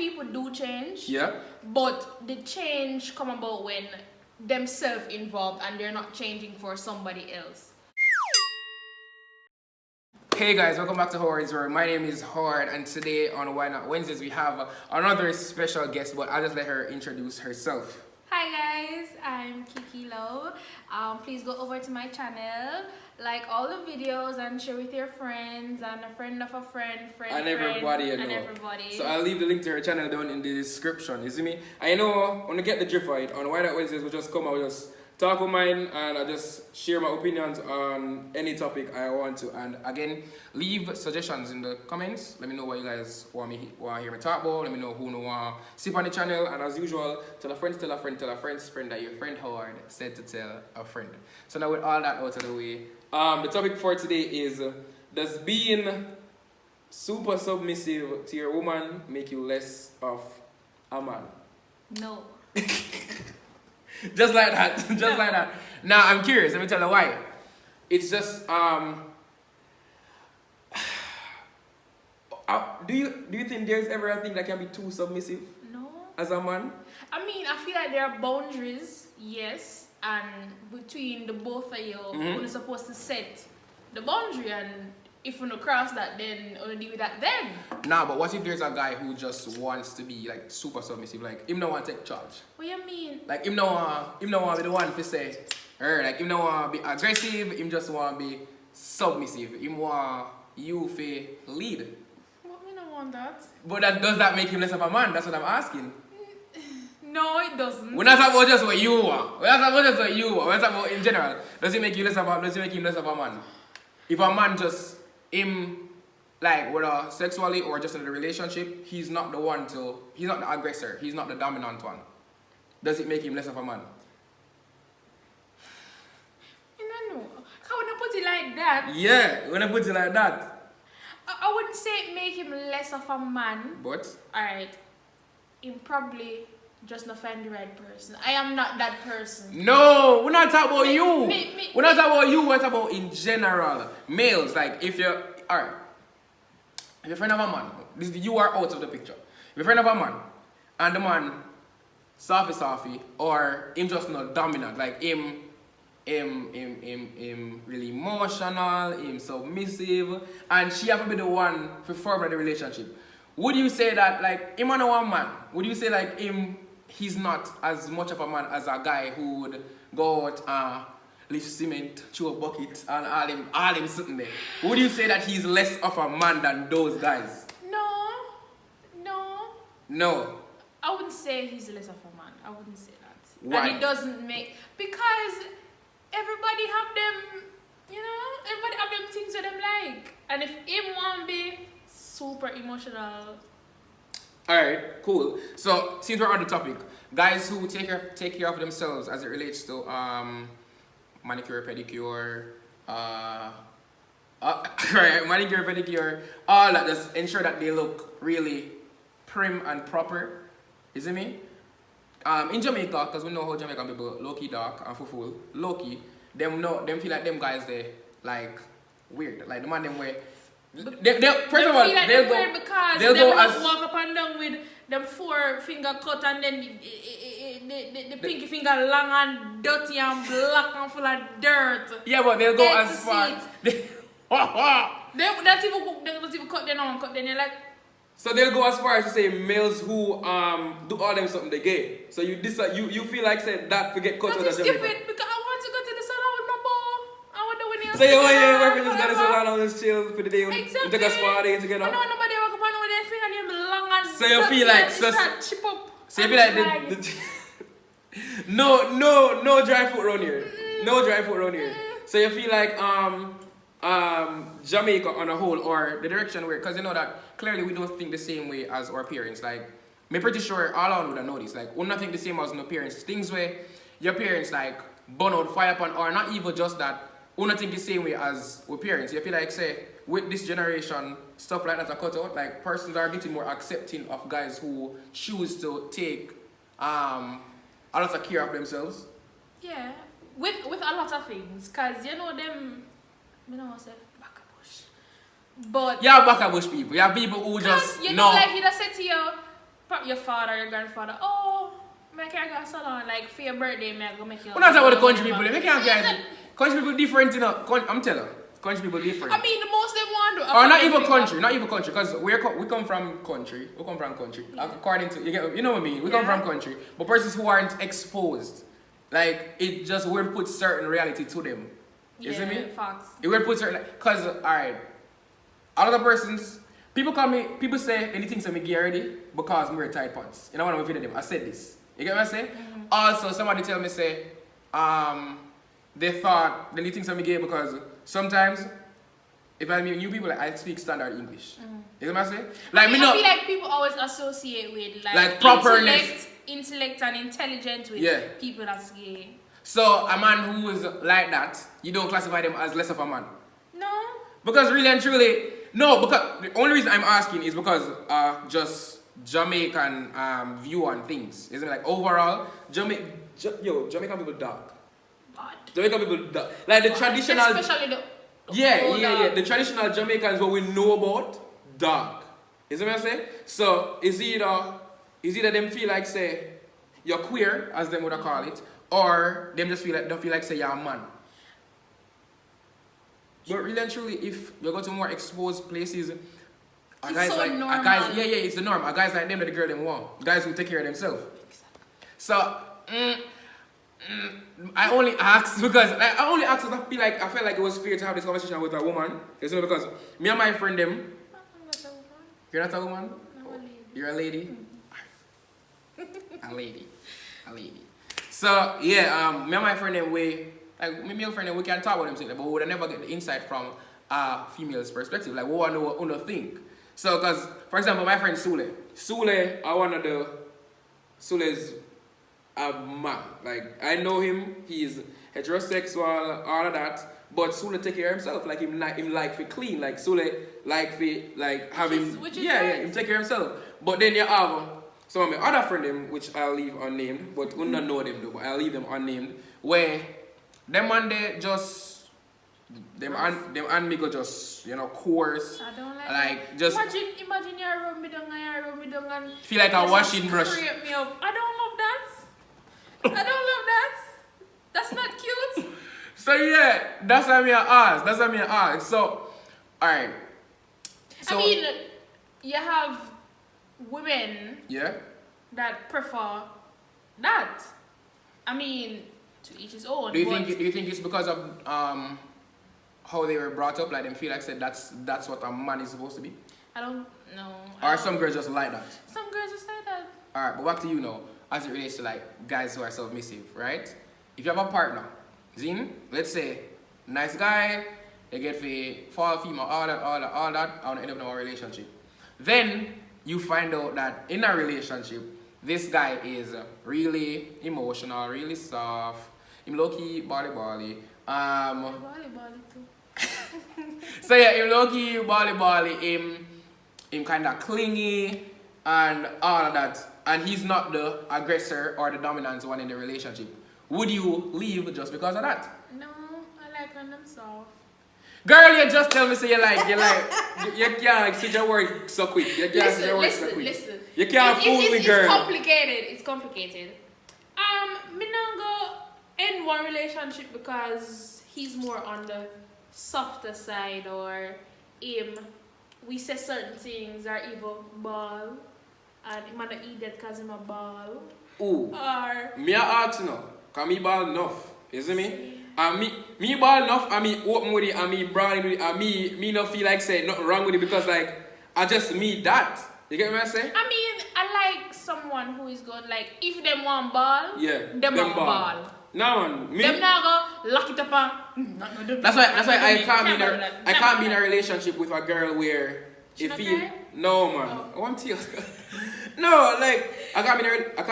people do change. Yeah. But the change come about when themselves involved and they're not changing for somebody else. Hey guys, welcome back to Howard's World. My name is Howard, and today on Why Not Wednesdays we have another special guest, but I'll just let her introduce herself. Hi guys, I'm Kiki Low. Please go over to my channel, like all the videos and share with your friends and a friend of a friend, And everybody, you know. and everybody. So I'll leave the link to her channel down in the description, you see me? I know, when I get the drift right, on Why Not Wednesdays we just come out, we just talk with mine, and I just share my opinions on any topic I want to. And again, leave suggestions in the comments. Let me know what you guys want to hear me talk about. Let me know who want to sip on the channel. And as usual, tell a friend, tell a friend, tell a friend's friend that your friend Howard said to tell a friend. So now with all that out of the way, the topic for today is, does being super submissive to your woman make you less of a man? No. Just like that, just like that. Now I'm curious. Let me tell you why. It's just do you think there's ever a thing that can be too submissive? No. As a man? I mean, I feel like there are boundaries, yes, and between the both of you, you're supposed to set the boundary, and if you don't cross that, then you'll deal with that then. Nah, but what if there's a guy who just wants to be like super submissive, like him no want to take charge? What you mean? Like him no want be the one to say, like him no want be aggressive, him just want be submissive. Him want you to lead. What, we don't want that. But does that make him less of a man? That's what I'm asking. No, it doesn't. We're not talking about just what you want. We're not talking about just what you want. We're talking about in general. Does it make you less of a? Does it make him less of a man? If a man just him, like whether sexually or just in a relationship, he's not the one to. He's not the aggressor. He's not the dominant one. Does it make him less of a man? I don't know. How would I put it like that? Yeah, when I put it like that. I wouldn't say it make him less of a man. But Alright. Him probably just not find the right person. I am not that person. no, we're not talking about you. We're not me. talking about you. We're talking about in general. Males, like if you're alright. If you're a friend of a man, you are out of the picture. If you're a friend of a man, and the man softy, or him just not dominant, like him really emotional, him submissive, and she have to be the one to further the relationship. Would you say that like him and one man? Would you say like he's not as much of a man as a guy who would go out lift cement through a bucket and all him sitting there? Would you say that he's less of a man than those guys? No. I wouldn't say he's less of a man. I wouldn't say that. Why? And it doesn't make, because everybody have them, everybody have them things that them like. And if him want to be super emotional. Alright, cool. So since we're on the topic, guys who take care of themselves as it relates to manicure, pedicure, right, manicure, pedicure, all that, just ensure that they look really prim and proper. You see me? In Jamaica, because we know how Jamaican people low-key dark and full low-key, them feel like them guys they like weird. Like the man them way. First of all, feel like they'll go weird because they'll them go just as walk up and down with them 4-finger cut, and then the pinky finger long and dirty and black and full of dirt. yeah, but they'll go Head as to far. They don't even cut their own cut. Then you're like. So they'll go as far as to say males who do all them something they gay. So you feel like said that forget culture. That is stupid, because I want to go to the salon with my boy. I want to win. So your boyfriend just got to salon and just chill for the day. Exactly. You take a spa day together. I don't want nobody walk up and with their finger long and So you feel like chip up. So you feel like the no dry foot around here. No dry foot around here. So you feel like Jamaica on a whole, or the direction where, because you know that clearly we don't think the same way as our parents. Like, I'm pretty sure all of them know this. Like, we don't think the same as no parents. Things where your parents like burn out fire upon, or not even just that, we don't think the same way as our parents. You feel like say with this generation, stuff like that are cut out. Like persons are getting more accepting of guys who choose to take a lot of care of themselves. Yeah, with a lot of things, cause you know them. I don't want to say back a bush, but yeah, back a bush people. You have people who just you know, like he just said to you, your father, your grandfather, oh, make I go salon, like for your birthday, I go make you. We're not talking about the country people. They can't get country people different, you know. I'm telling you, country people different. I mean, the most them want to. Or not even country, because we come from country. We come from country. Yeah. According to you know what I mean. We come from country, but persons who aren't exposed, like it just will put certain reality to them. You see me? Facts. It will put certain, cause alright, all other persons. People say anything to me gay already because I wear tight pants. You know what I'm feeling them? I said this. You get what I say? Mm-hmm. Also, somebody tell me say, they thought the things to me gay because sometimes if I meet new people, like, I speak standard English. Mm-hmm. You get what I say? Like I feel like people always associate with like properness, intellect and intelligent with people that's gay. So a man who is like that, you don't classify them as less of a man. No. Because really and truly. No, because the only reason I'm asking is because just Jamaican view on things. Isn't it? Like overall, Jamaican people dark. God. Jamaican people dark. Like the traditional. Especially the yeah. The traditional Jamaicans, what we know about, dark. You see what I'm saying? So it's either them feel like say you're queer, as them would call it, or them just feel like say you're a man. But really and truly, if you go to more exposed places, it's the norm. A guys like them that the girl them want. Guys who take care of themselves. Exactly. So I only asked because I felt like it was fair to have this conversation with a woman. It's not because me and my friend them. You're not a woman? I'm a lady. You're a lady? A lady. So yeah, me and my friend them like my male friend, we can talk about them, but we would never get the insight from a female's perspective. Like, we want to know what they think. So, because, for example, my friend Sule, Sule's a man. Like, I know him, he's heterosexual, all of that, but Sule take care of himself. Like, him like for clean. Like, Sule like for, have him, him take care of himself. But then you have some of my other friend, which I'll leave unnamed, but we don't know them though, but I'll leave them unnamed, where them one day just them and me go just course. I don't like just imagine you rub me down and feel like a washing brush. Create me up. I don't love that. That's not cute. So yeah, that's what me ask. So alright. So, I mean, you have women that prefer that. I mean, to each his own. Do you think it's because of how they were brought up? Like, them feel like said that's what a man is supposed to be? I don't know. Or some girls just like that? Some girls just like that. Alright, but back to you now, as it relates to like guys who are submissive, right? If you have a partner, Zin, let's say, nice guy, they get for fall female, all that, I want to end up in a relationship. Then you find out that in a relationship, this guy is really emotional, really soft. Him low-key bally. Bally too. So yeah, him low-key bally. Him kind of clingy and all of that. And he's not the aggressor or the dominant one in the relationship. Would you leave just because of that? No, I like when them soft. Girl, you just tell me so you can't see your word so quick. You can't see your word so quick. Listen. You can't fool me, girl. It's complicated. Me not go in one relationship because he's more on the softer side, or we say certain things are evil ball, and he might eat that because he's a ball. Ooh. Or me I ask now, can me ball enough? You see me? And me ball enough, and me open with it, and me brown with it, and me not feel like saying nothing wrong with it because like I just me that. You get what I'm saying? I mean, I like someone who is good. Like, if them want ball, them want ball. No, man. Them now go lock it up and... That's why I can't be in a relationship with a girl where it feel... No, man. Oh. I want to No, like, I can't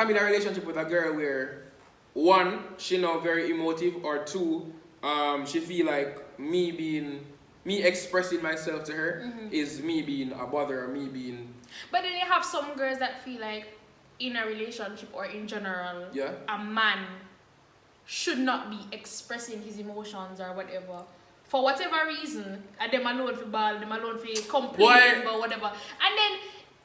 be in a relationship with a girl where, one, she not very emotive, or two, she feel like me expressing myself to her is me being a bother, or me being... But then you have some girls that feel like in a relationship or in general, a man should not be expressing his emotions or whatever. For whatever reason, and them alone for ball, them alone for complain or whatever. And then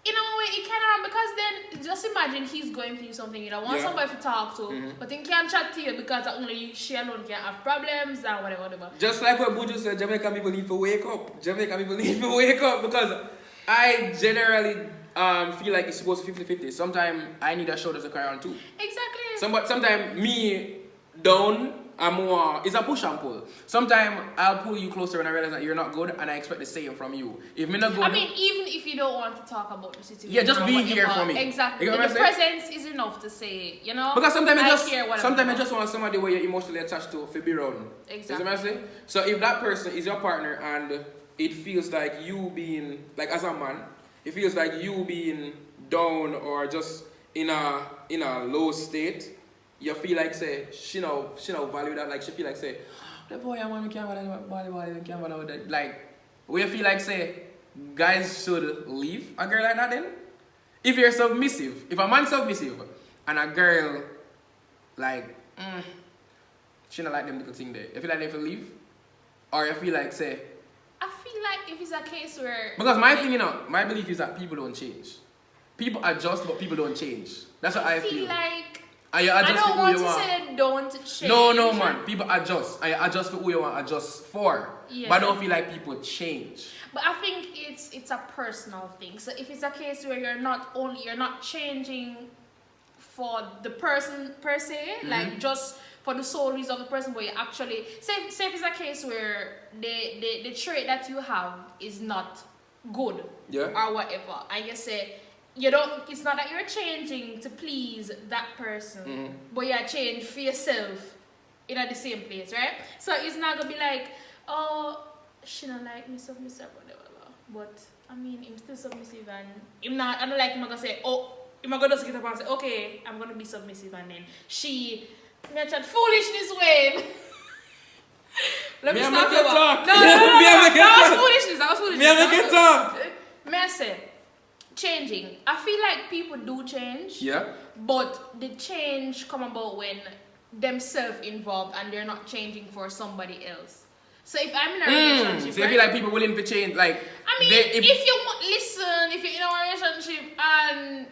in a way, it kind of, because then just imagine he's going through something, you know, want somebody to talk to, but he can't chat to you because only she alone can have problems and whatever. Just like what Buju said, Jamaican people need to wake up. Jamaican people need to wake up because I generally feel like it's supposed to 50-50. Sometimes I need a shoulder to cry on too. Exactly. Sometimes me down. It's a push and pull. Sometimes I'll pull you closer when I realize that you're not good and I expect the same from you. If me not good, I mean, even if you don't want to talk about the situation. Yeah, just be here for me. Exactly. The presence is enough to say, you know. Because sometimes I just want somebody where you're emotionally attached to be around. Exactly. You see what I'm saying? So if that person is your partner and it feels like you being, like as a man, it feels like you being down or just in a low state, you feel like say she no value that, like she feel like say the boy I want me can't bother with that. Like we feel like say guys should leave a girl like that then. If you're submissive, if a man's submissive and a girl like she not like them little thing there, you feel like they have to leave? Or you feel like say I feel like if it's a case where because my thing, my belief is that people don't change. People adjust but people don't change. That's what I feel. Like I don't want to say don't change. No, man. People adjust. I adjust for who you want to adjust for. Yeah. But I don't feel like people change. But I think it's a personal thing. So if it's a case where you're not changing for the person per se, like just for the sole reason of the person, but you actually say if it's a case where the trait that you have is not good or whatever, and you say it's not that you're changing to please that person, but you're changing for yourself in the same place, right? So it's not gonna be like, oh, she don't like me submissive, whatever. But I mean, I'm still submissive, and I don't like him. I'm gonna say, oh, I'm gonna just get up and say, okay, I'm gonna be submissive, and then she mentioned foolishness way. Let me stop you. Talk. No, that was foolishness. Me make it talk. May I say? Changing. I feel like people do change. Yeah. But the change come about when themselves involved and they're not changing for somebody else. So if I'm in a relationship, so you feel like people willing to change, like I mean, if you're in a relationship and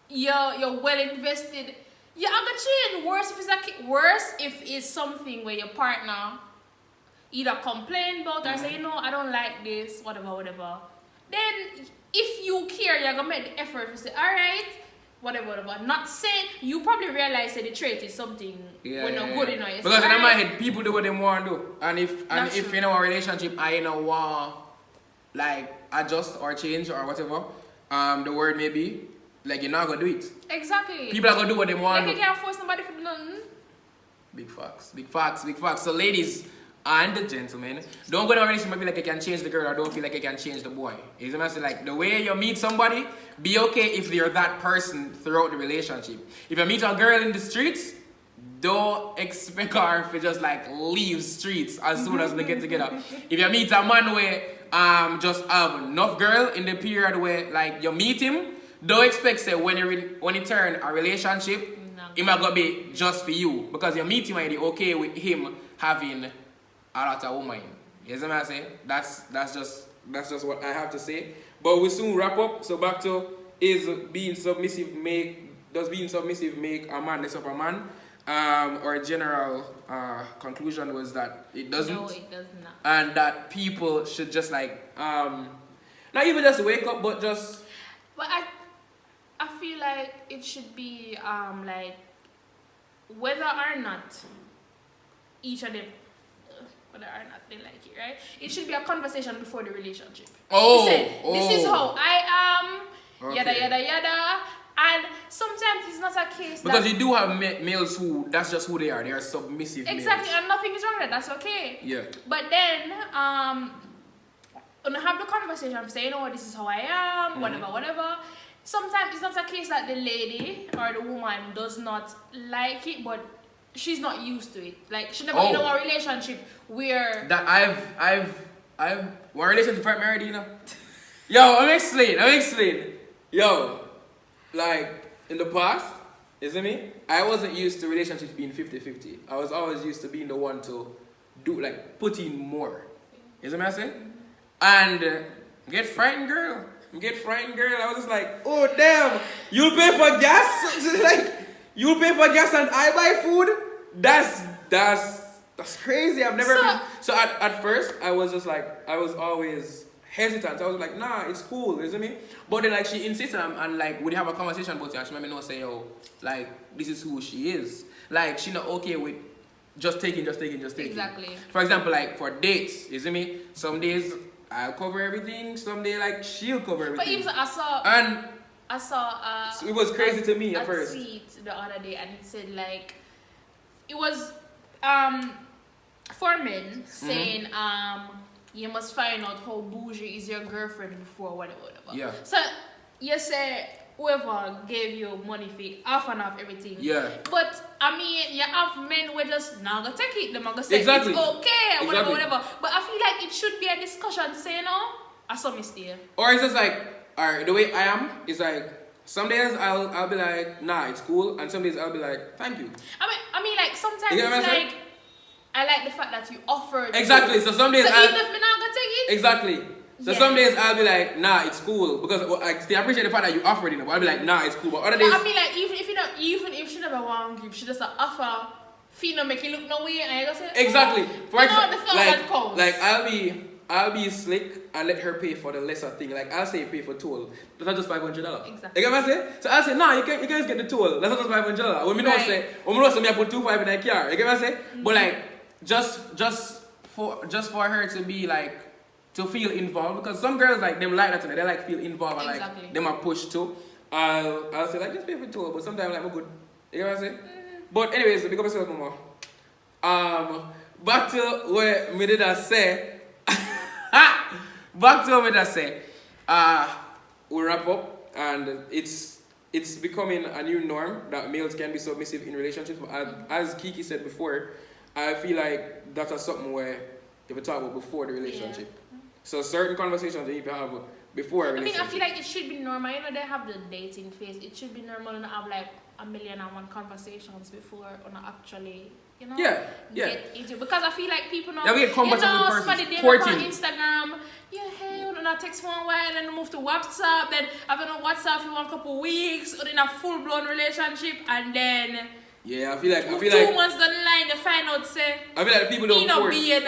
you're well invested, you're gonna change. Worse if it's something where your partner either complain about or say, I don't like this, whatever. Then if you care, you're gonna make the effort to say, alright, whatever. Not saying you probably realize that the trait is something we're not good enough. Because in my head, people do what they want to do. And if in our relationship I want like adjust or change or whatever, the word may be, like you're not gonna do it. Exactly. People are gonna do what they want. Like you can't force somebody to do nothing. Big facts. So ladies and the gentlemen, don't go in a relationship and feel like you can change the girl or don't feel like you can change the boy. You know what I'm saying? Like the way you meet somebody, be okay if they're that person throughout the relationship. If you meet a girl in the streets, don't expect her to just like leave streets as soon as they get together. If you meet a man where just have enough girl in the period where like you meet him, don't expect say when he turn a relationship, it might gonna be just for you because you meet him and you're okay with him having a lot of women. You see what I'm saying? That's just what I have to say. But we'll soon wrap up. So back to does being submissive make a man less of a man? Our general conclusion was that it doesn't. No, it does not. And that people should just like not even just wake up, but just. But I feel like it should be like whether or not each of them. Whether or not they like it, right? It should be a conversation before the relationship. This is how I am, yada. And sometimes it's not a case because you do have males who, that's just who they are. They are submissive exactly, males. and nothing is wrong with that. That's okay. Yeah. But then, when I have the conversation, say, this is how I am, whatever. Sometimes it's not a case that the lady or the woman does not like it, but she's not used to it. Like she never in a relationship where that I've one relationship I'm married, Yo, I'm explain. Yo, like in the past, isn't me? I wasn't used to relationships being 50-50. I was always used to being the one to do like put in more. You see what I'm saying? And get frightened, girl. get frightened, girl. I was just like, oh damn, you'll pay for gas? Like, you'll pay for gas and I buy food? That's crazy. I've never been. So at first, I was just like, I was always hesitant. I was like, nah, it's cool, isn't it? But then like she insisted and like we'd have a conversation about it and she made me know say, yo, like this is who she is. Like she not okay with just taking. Exactly. For example, like for dates, you see me? Some days I'll cover everything, some days like she'll cover everything. But even I saw so it was crazy to me at first. A tweet the other day and it said like it was for men saying you must find out how bougie is your girlfriend before whatever. Yeah. So you say whoever gave you money fee off and off everything. Yeah. But I mean, you have men who just not gonna take it. They're gonna say exactly. it's okay, exactly. whatever. But I feel like it should be a discussion to say I saw mistake. Or it's just like, alright, the way I am is like some days I'll be like, nah, it's cool, and some days I'll be like, thank you. I mean like sometimes it's like I like the fact that you offered. Exactly. So some days even if me not gonna take it. Exactly. So some days I'll be like, nah, it's cool because I still appreciate the fact that you offered it. But I'll be like, nah, it's cool. But other days, I mean, like even if she never want to give, she just offer, fee no make it look no way, and I just say exactly. For example, like I'll be slick and let her pay for the lesser thing. Like I'll say pay for toll. That's not just $500. Exactly. You get what I say? So I'll say, nah, you can just get the toll. That's not just $500. When me don't say, me I put $2.5 in that car. You get what I say? Mm-hmm. But like just for her to be like. To feel involved, because some girls like them like that, they like feel involved and like them are pushed too. I'll say like just pay for tour, but sometimes like we're good. You know what I'm saying? But anyways, pick up yourself no more. Back to where me did I say. Back to what me did I say. We'll wrap up, and it's becoming a new norm that males can be submissive in relationships. As Kiki said before, I feel like that's something where you have to talk about before the relationship. Yeah. So certain conversations you need to have before a relationship. I feel like it should be normal. You know, they have the dating phase. It should be normal to have like 1,000,001 conversations before on actually, get into. Because I feel like people know. Yeah, we get conversations with somebody did on Instagram. Yeah, hey, we don't text for a while, then move to WhatsApp. Then having a WhatsApp for a couple weeks, or in a full blown relationship, and then. Yeah, I feel like 2 months down the line, you find out say I feel like people don't force. Beard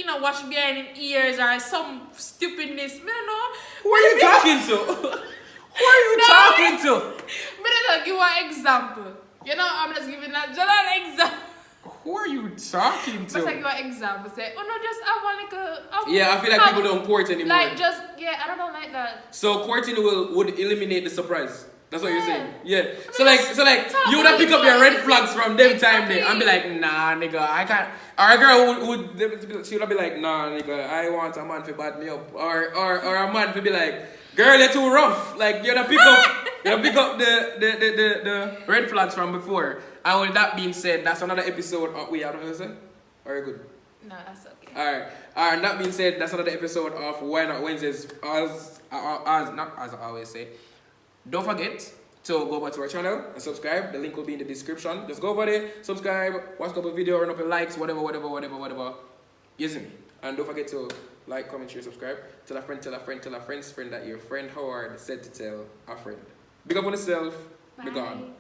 or wash behind his ears or some stupidness. I don't know. Who are you talking to? Who are you talking to? I'm just give an example. You know, I'm just giving that just an example. Who are you talking to? Just give an example. Say, oh no, just have one little. Yeah, I feel like people don't court anymore. Like I don't like that. So courting would eliminate the surprise. That's what you're saying. Yeah. So like you would have pick up your red flags from them time there and be like, nah, nigga, I can't. Or a girl would she would be like, nah, nigga, I want a man to bat me up. Or a man to be like, girl, you're too rough. Like you pick up the red flags from before. And with that being said, that's another episode of I don't know what to say. Are you good? No, that's okay. Alright. And that being said, that's another episode of Why Not Wednesdays. As I always say. Don't forget to go over to our channel and subscribe. The link will be in the description. Just go over there, subscribe, watch a couple videos, run up your likes, whatever. You see me? And don't forget to like, comment, share, subscribe. Tell a friend that your friend Howard said to tell a friend. Big up on yourself. Be gone.